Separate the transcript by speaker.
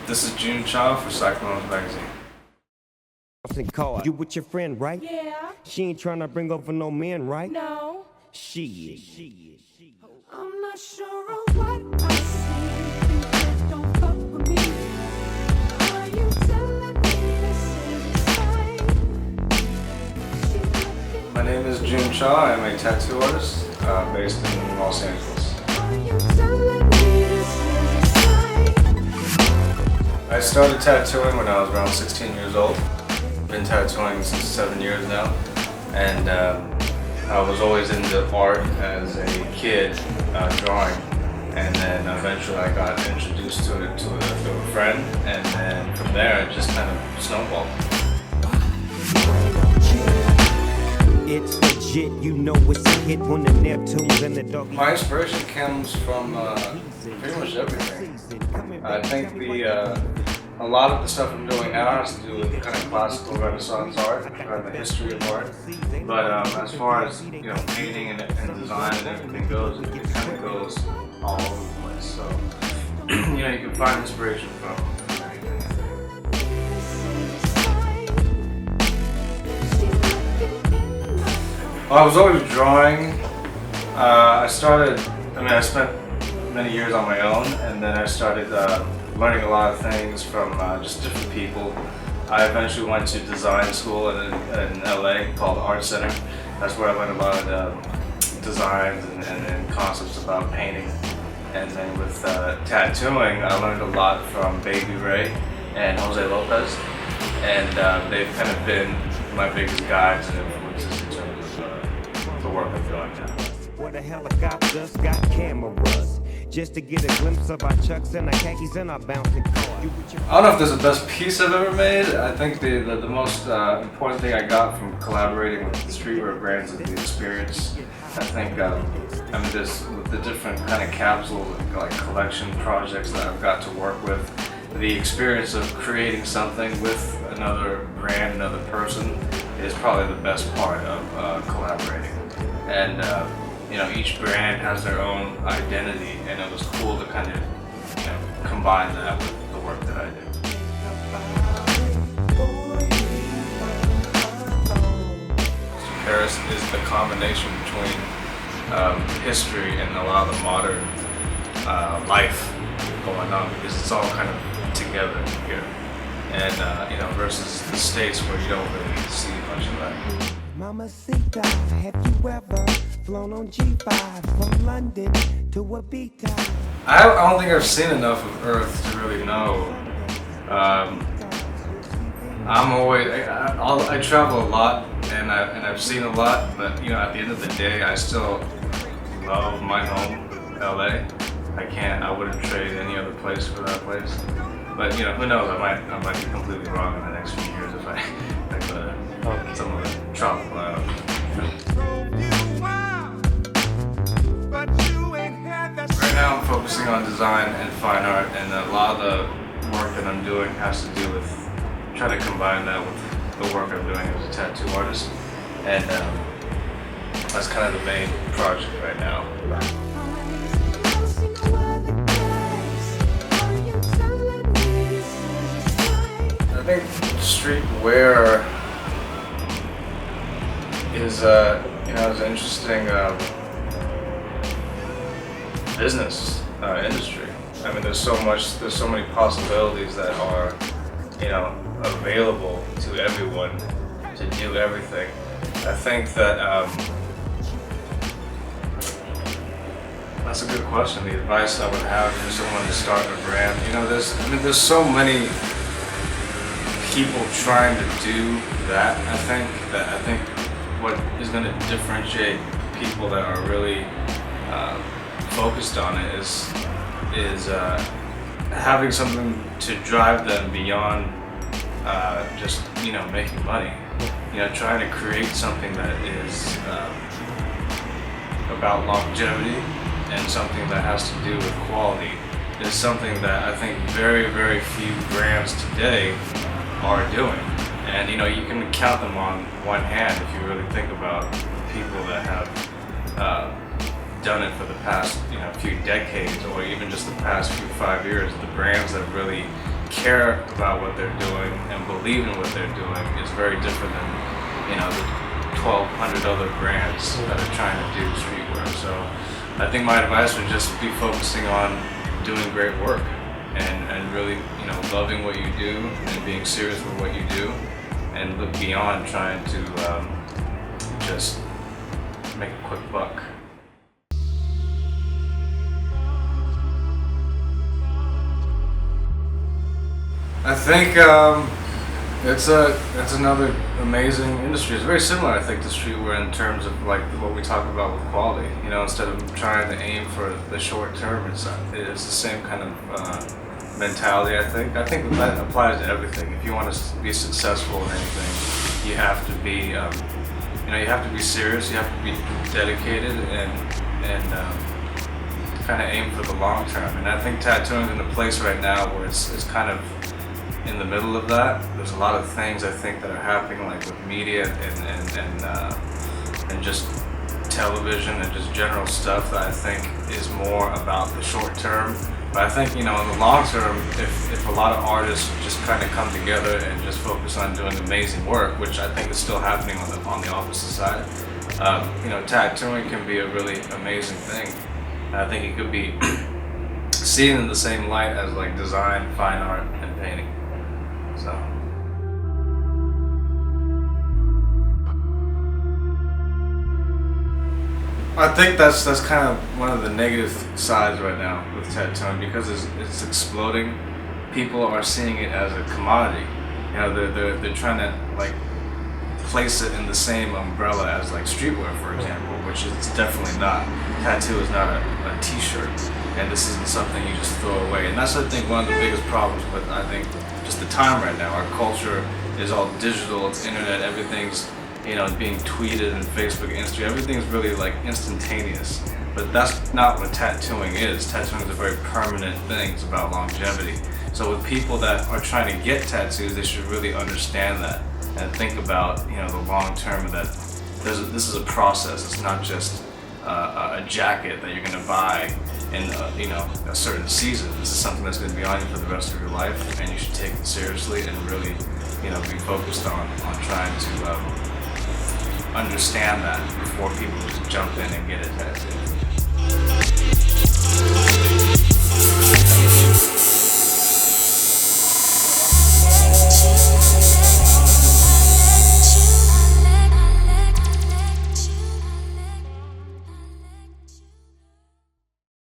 Speaker 1: This is Jun Cha for Cyclonesmag.Fr.
Speaker 2: You with your friend, right?
Speaker 3: Yeah.
Speaker 2: She ain't trying to bring over no men, right?
Speaker 3: No.
Speaker 2: She is.
Speaker 3: I'm not sure of what I see. You just don't fuck with me. Are you telling me this is right?
Speaker 1: My name is Jun Cha. I'm a tattoo artist based in Los Angeles.
Speaker 3: Are you telling me this is right?
Speaker 1: I started tattooing when I was around 16 years old. Been tattooing since 7 years now, and I was always into art as a kid, drawing, and then eventually I got introduced to it through a friend, and then from there it just kind of snowballed.
Speaker 2: It's legit, you know it's a hit when the Neptune's in the dog.
Speaker 1: My inspiration comes from pretty much everything. I think a lot of the stuff I'm doing now has to do with kind of classical Renaissance art, the history of art. But as far as painting and design and everything goes, it kind of goes all over the place. So you can find inspiration from anything. Well, I was always drawing. I spent many years on my own, and then I started learning a lot of things from just different people. I eventually went to design school in LA called Art Center. That's where I learned a lot of designs and concepts about painting. And then with tattooing, I learned a lot from Baby Ray and Jose Lopez. And they've kind of been my biggest guides and influences in terms of the work I'm doing now.
Speaker 2: Where the helicopters got cameras just to get a glimpse of our chucks and our khakis and our bouncing cars.
Speaker 1: I don't know if there's the best piece I've ever made. I think the most important thing I got from collaborating with the streetwear brands is the experience. I think just with the different kind of capsule like collection projects that I've got to work with, the experience of creating something with another brand, another person, is probably the best part of collaborating. And each brand has their own identity, and it was cool to kind of combine that with the work that I do. Paris is the combination between history and a lot of the modern life going on, because it's all kind of together here. And versus the States where you don't really see much of that.
Speaker 2: Mamacita, have you ever flown on G5 from London to Ibiza?
Speaker 1: I don't think I've seen enough of Earth to really know. I travel a lot and I've seen a lot, but at the end of the day, I still love my home, LA. I wouldn't trade any other place for that place. But who knows? I might be completely wrong in the next few years if I go to some of the tropical islands. Right now I'm focusing on design and fine art, and a lot of the work that I'm doing has to do with trying to combine that with the work I'm doing as a tattoo artist, and that's kind of the main project right now. I think streetwear is an interesting business industry. I mean, there's so many possibilities that are available to everyone to do everything. I think that that's a good question. The advice I would have for someone to start a brand, there's so many people trying to do that. I think what is going to differentiate people that are really focused on it is having something to drive them beyond just making money. Trying to create something that is about longevity and something that has to do with quality is something that I think very, very few brands today are doing. And you can count them on one hand if you really think about the people that have done it for the past few decades, or even just the past few 5 years. The brands that really care about what they're doing and believe in what they're doing is very different than, the 1,200 other brands that are trying to do streetwear. So I think my advice would just be focusing on doing great work and really, loving what you do and being serious with what you do, and look beyond trying to just make a quick buck. I think it's another amazing industry. It's very similar, I think, to streetwear in terms of like what we talk about with quality. Instead of trying to aim for the short term, it's the same kind of mentality. I think that applies to everything. If you want to be successful in anything, you have to be you have to be serious. You have to be dedicated and kind of aim for the long term. And I think tattooing is in a place right now where it's kind of in the middle of that. There's a lot of things I think that are happening, like with media and just television and just general stuff that I think is more about the short term. But I think in the long term, if a lot of artists just kind of come together and just focus on doing amazing work, which I think is still happening on the opposite side, tattooing can be a really amazing thing. And I think it could be seen in the same light as like design, fine art, and painting. So. I think that's kind of one of the negative sides right now with tattooing, because it's exploding. People are seeing it as a commodity. They're trying to like place it in the same umbrella as like streetwear, for example, which it's definitely not. Tattoo is not a t-shirt, and this isn't something you just throw away. And that's, I think, one of the biggest problems with, I think, just the time right now. Our culture is all digital, it's internet, everything's being tweeted and Facebook, Instagram, everything's really like instantaneous. But that's not what tattooing is. Tattooing is a very permanent thing. It's about longevity. So with people that are trying to get tattoos, they should really understand that and think about the long term, that this is a process. It's not just a jacket that you're going to buy in a certain season. This is something that's going to be on you for the rest of your life, and you should take it seriously and really be focused on trying to understand that before people just jump in and get a tattoo.